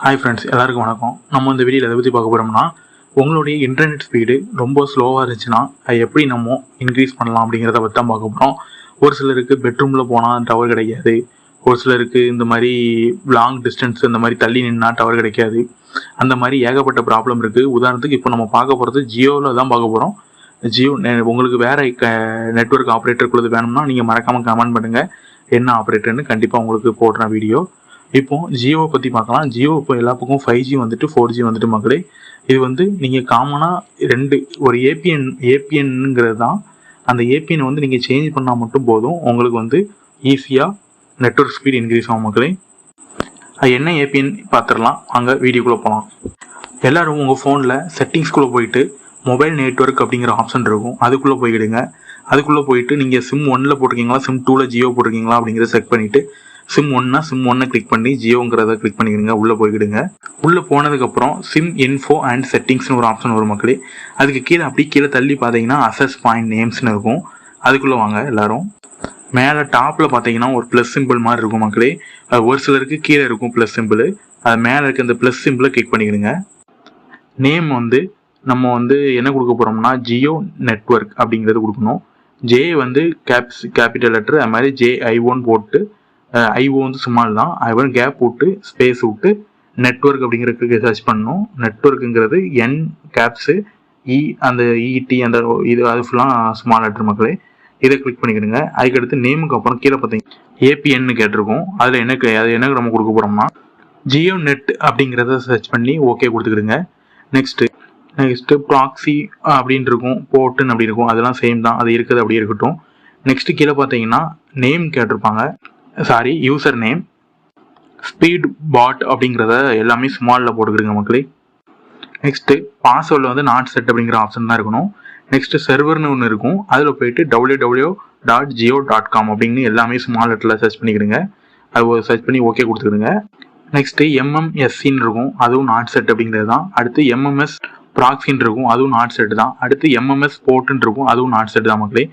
Hi friends, எல்லாருக்கும் வணக்கம். நம்ம இந்த வீடியோவில் எதை பற்றி பார்க்க போகிறோம்னா, உங்களுடைய இன்டர்நெட் ஸ்பீடு ரொம்ப ஸ்லோவாக இருந்துச்சுன்னா அது எப்படி நம்ம இன்க்ரீஸ் பண்ணலாம் அப்படிங்கிறத பற்றி தான் பார்க்க போகிறோம். ஒரு சிலருக்கு பெட்ரூமில் போனால் டவர் கிடைக்காது, ஒரு சிலருக்கு இந்த மாதிரி லாங் டிஸ்டன்ஸ் இந்த மாதிரி தள்ளி நின்னா டவர் கிடைக்காது. அந்த மாதிரி ஏகப்பட்ட ப்ராப்ளம் இருக்குது. உதாரணத்துக்கு இப்போ நம்ம பார்க்க போகிறது ஜியோவில் தான் பார்க்க போகிறோம். ஜியோ உங்களுக்கு வேறு நெட்வொர்க் ஆப்ரேட்டருக்குள்ளது வேணும்னா நீங்கள் மறக்காமல் கமெண்ட் பண்ணுங்கள், என்ன ஆப்ரேட்டர்னு கண்டிப்பாக உங்களுக்கு போடுறேன் வீடியோ. இப்போ ஜியோவை பற்றி பார்க்கலாம். ஜியோ இப்போ எல்லா பக்கம் 5G வந்துட்டு 4G வந்துட்டு மக்களே. இது நீங்கள் காமனாக ஒரு ஏபிஎன்ங்கிறது தான். அந்த ஏபிஎன் நீங்கள் சேஞ்ச் பண்ணால் மட்டும் போதும், உங்களுக்கு ஈஸியாக நெட்வொர்க் ஸ்பீட் இன்க்ரீஸ் ஆகும் மக்களே. அது என்ன ஏபிஎன் பார்த்துடலாம், அங்கே வீடியோக்குள்ளே போகலாம். எல்லோரும் உங்கள் ஃபோனில் செட்டிங்ஸ்குள்ளே போயிட்டு மொபைல் நெட்வொர்க் அப்படிங்கிற ஆப்ஷன் இருக்கும், அதுக்குள்ளே போய்கிடுங்க. அதுக்குள்ளே போயிட்டு நீங்கள் சிம் 1 போட்டிருக்கீங்களா, சிம் 2 ஜியோ போட்டிருக்கீங்களா அப்படிங்கிறத செக் பண்ணிவிட்டு சிம் 1 கிளிக் பண்ணி ஜியோங்கிறத கிளிக் பண்ணிக்கிடுங்க. உள்ளே போய்கிடுங்க. உள்ளே போனதுக்கப்புறம் சிம் இன்ஃபோ அண்ட் செட்டிங்ஸ்னு ஒரு ஆப்ஷன் வரும் மக்களே. அதுக்கு கீழே தள்ளி பார்த்தீங்கன்னா அசஸ் பாயிண்ட் நேம்ஸ்னு இருக்கும். அதுக்குள்ளே வாங்க எல்லாரும். மேலே டாப்பில் பார்த்தீங்கன்னா ஒரு ப்ளஸ் சிம்பிள் மாதிரி இருக்கும் மக்களே. ஒரு சிலருக்கு கீழே இருக்கும் ப்ளஸ் சிம்பிள். அது மேலே இருக்க அந்த ப்ளஸ் சிம்பிளை கிளிக் பண்ணிக்கிடுங்க. நேம் நம்ம என்ன கொடுக்க போகிறோம்னா ஜியோ நெட்வொர்க் அப்படிங்கிறது கொடுக்கணும். ஜே கேபிட்டல் லெட்டர், அது மாதிரி JI1 போட்டு, ஐஓ ஸ்மால் தான், அதுக்கப்புறம் கேப் விட்டு ஸ்பேஸ் விட்டு நெட்வொர்க் அப்படிங்கிறதுக்கு சர்ச் பண்ணணும். நெட்வொர்க்குங்கிறது N கேப்ஸு இ அந்த இடி அந்த இது அது ஃபுல்லாக ஸ்மால் லெட்டர் மக்களே. இதை கிளிக் பண்ணிக்கிடுங்க. அதுக்கடுத்து நேமுக்கு அப்புறம் கீழே பார்த்தீங்கன்னா ஏபிஎன்னு கேட்டிருக்கோம். அதில் என்ன நம்ம கொடுக்க போகிறோம்னா ஜியோ நெட் அப்படிங்கிறத சர்ச் பண்ணி ஓகே கொடுத்துக்கிடுங்க. நெக்ஸ்ட்டு ப்ராக்ஸி அப்படின்னு இருக்கும், போர்ட்டுன்னு அப்படி இருக்கும், அதெல்லாம் சேம் தான், அது இருக்குது அப்படியே இருக்கட்டும். நெக்ஸ்ட்டு கீழே பார்த்தீங்கன்னா நேம் கேட்டிருப்பாங்க, யூசர் நேம். ஸ்பீட் பாட் அப்படிங்கிறத எல்லாமே ஸ்மாலில் போட்டுக்கிடுங்க மக்களே. நெக்ஸ்ட்டு பாஸ்வேர்டில் நாட் செட் அப்படிங்கிற ஆப்ஷன் தான் இருக்கணும். நெக்ஸ்ட்டு சர்வர்னு ஒன்று இருக்கும், அதில் போயிட்டு www.jio.com அப்படின்னு எல்லாமே ஸ்மால் லெட்டரில் சர்ச் பண்ணிக்கிடுங்க. அது சர்ச் பண்ணி ஓகே கொடுத்துக்கிடுங்க. நெக்ஸ்ட்டு MMSன்னு இருக்கும், அதுவும் நாட் செட் அப்படிங்கிறது தான். அடுத்து MMS ப்ராக்ஸின்னு இருக்கும், அதுவும் நாட் செட் தான். அடுத்து MMS போர்ட்டுன்னு இருக்கும், அதுவும் நாட் செட் தான் மக்களே.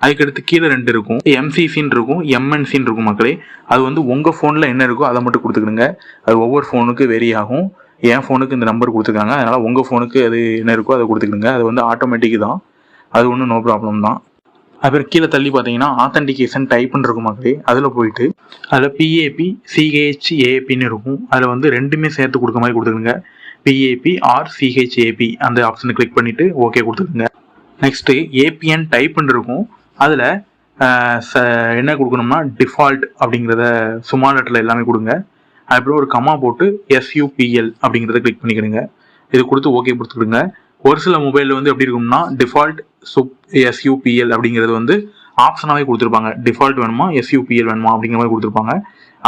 அதுக்கடுத்து கீழே 2 இருக்கும், MCCன்னு இருக்கும், MNCன்னு இருக்கும் மக்களே. அது உங்கள் ஃபோனில் என்ன இருக்கோ அதை மட்டும் கொடுத்துக்கிடுங்க. அது ஒவ்வொரு ஃபோனுக்கு வெரி ஆகும். என் ஃபோனுக்கு இந்த நம்பர் கொடுத்துருக்காங்க, அதனால் உங்கள் ஃபோனுக்கு அது என்ன இருக்கோ அதை கொடுத்துக்கிடுங்க. அது ஆட்டோமேட்டிக் தான், அது ஒன்றும் நோ ப்ராப்ளம் தான். அப்புறம் கீழே தள்ளி பார்த்தீங்கன்னா ஆத்தென்டிகேஷன் டைப்புன்னு இருக்கும் மக்களே. அதில் போயிட்டு அதில் PAP CHAPன்னு இருக்கும். அதில் ரெண்டுமே சேர்த்து கொடுக்க மாதிரி கொடுத்துருங்க. PAP or CHAP அந்த ஆப்ஷனை கிளிக் பண்ணிவிட்டு ஓகே கொடுத்துருங்க. நெக்ஸ்ட்டு ஏபிஎன் டைப்புன்னு இருக்கும். அதில் என்ன கொடுக்கணும்னா டிஃபால்ட் அப்படிங்கிறத ஸ்மால் லெட்டரில் எல்லாமே கொடுங்க. அதுக்கப்புறம் ஒரு கமா போட்டு SUPL அப்படிங்கிறத கிளிக் பண்ணிக்கிடுங்க. இது கொடுத்து ஓகே கொடுத்துக்கிடுங்க. ஒரு சில மொபைலில் எப்படி இருக்கும்னா டிஃபால்ட் SUPL அப்படிங்கிறது ஆப்ஷனாகவே கொடுத்துருப்பாங்க. டிஃபால்ட் வேணுமா SUPL வேணுமா அப்படிங்கிற மாதிரி கொடுத்துருப்பாங்க.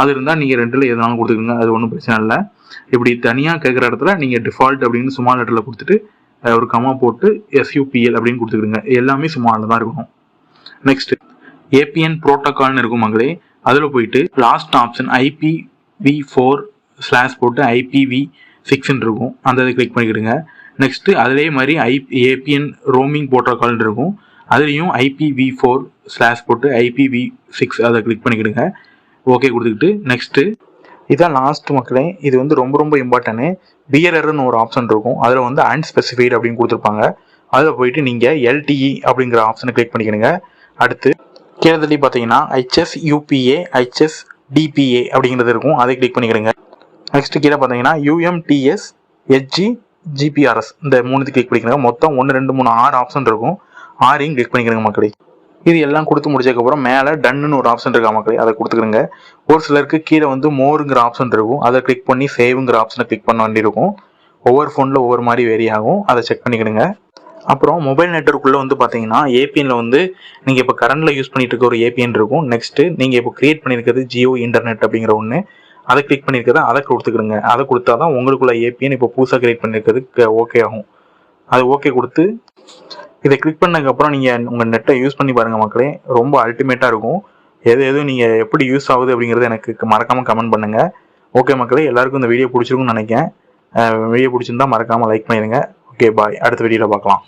அது இருந்தால் நீங்கள் 2ல் எதுனாலும் கொடுத்துக்கோங்க, அது ஒன்றும் பிரச்சனை இல்லை. இப்படி தனியாக கேட்குற இடத்துல நீங்கள் டிஃபால்ட் அப்படின்னு ஸ்மால் லெட்டரில் கொடுத்துட்டு ஒரு கமா போட்டு SUPL அப்படின்னு கொடுத்துக்கிடுங்க. எல்லாமே ஸ்மாலில் தான் இருக்கணும். நெக்ஸ்ட் ஏபிஎன் ப்ரோட்டோகால்னு இருக்கும் மக்களே. அதில் போயிட்டு லாஸ்ட் ஆப்ஷன் IPv4/ போட்டு IPv6 இருக்கும், அந்த இதை கிளிக் பண்ணிக்கிடுங்க. நெக்ஸ்ட்டு அதிலே மாதிரி ஏபிஎன் ரோமிங் ப்ரோட்டோகால்னு இருக்கும், அதுலேயும் IPv4/ போட்டு IPv6 அதை கிளிக் பண்ணிக்கிடுங்க. ஓகே கொடுத்துக்கிட்டு நெக்ஸ்ட்டு இதான் லாஸ்ட் மக்களே. இது ரொம்ப ரொம்ப இம்பார்ட்டன்ட்டு. BLRன்னு ஒரு ஆப்ஷன் இருக்கும், அதில் அன்ஸ்பெசிஃபைடு அப்படின்னு கொடுத்துருப்பாங்க. அதில் போயிட்டு நீங்கள் LTE அப்படிங்கிற ஆப்ஷனை கிளிக் பண்ணிக்கிடுங்க. அடுத்து கீழே தள்ளி பார்த்தீங்கன்னா HSUPA HSDPA அப்படிங்கிறது இருக்கும், அதை கிளிக் பண்ணிக்கிடுங்க. நெக்ஸ்ட்டு கீழே பார்த்தீங்கன்னா UMTS HG GPRS இந்த 3 கிளிக் பண்ணிக்கிறங்க. மொத்தம் 1 2 3 6 ஆப்ஷன் இருக்கும், 6ஐயும் கிளிக் பண்ணிக்கிறங்க மக்களே. இது எல்லாம் கொடுத்து முடிச்சதுக்கப்புறம் மேலே டன்னுன்னு ஒரு ஆப்ஷன் இருக்கா மக்களே, அதை கொடுத்துக்கிறங்க. ஒரு சிலருக்கு கீழே மோருங்கிற ஆப்ஷன் இருக்கும், அதை கிளிக் பண்ணி சேவுங்கிற ஆப்ஷனை கிளிக் பண்ண வேண்டியிருக்கும். ஒவ்வொரு ஃபோனில் ஒவ்வொரு மாதிரி வேரி ஆகும், அதை செக் பண்ணிக்கிடுங்க. அப்புறம் மொபைல் நெட்வொர்க்குள்ளே பார்த்தீங்கன்னா ஏபிஎனில் நீங்கள் இப்போ கரண்டில் யூஸ் பண்ணிட்டு இருக்க ஒரு ஏபிஎன் இருக்கும். நெக்ஸ்ட்டு நீங்கள் இப்போ கிரியேட் பண்ணியிருக்கிறது ஜியோ இன்டர்நெட் அப்படிங்கிற ஒன்று, அதை கிளிக் பண்ணியிருக்கிறத அதை கொடுத்துக்கிடுங்க. அதை கொடுத்தா தான் உங்களுக்குள்ள ஏபிஎன் இப்போ புதுசாக கிரியேட் பண்ணியிருக்கிறது ஓகே ஆகும். அது ஓகே கொடுத்து இதை கிளிக் பண்ணதுக்கப்புறம் நீங்கள் உங்கள் நெட்டை யூஸ் பண்ணி பாருங்கள் மக்களே, ரொம்ப அல்டிமேட்டாக இருக்கும். எது நீங்கள் எப்படி யூஸ் ஆகுது அப்படிங்கிறத எனக்கு மறக்காமல் கமெண்ட் பண்ணுங்கள். ஓகே மக்களே, எல்லாருக்கும் இந்த வீடியோ பிடிச்சிருக்குன்னு நினைக்கிறேன். வீடியோ பிடிச்சிருந்தா மறக்காமல் லைக் பண்ணிடுங்க. ஓகே பாய், அடுத்த வீடியோவில் பார்க்கலாம்.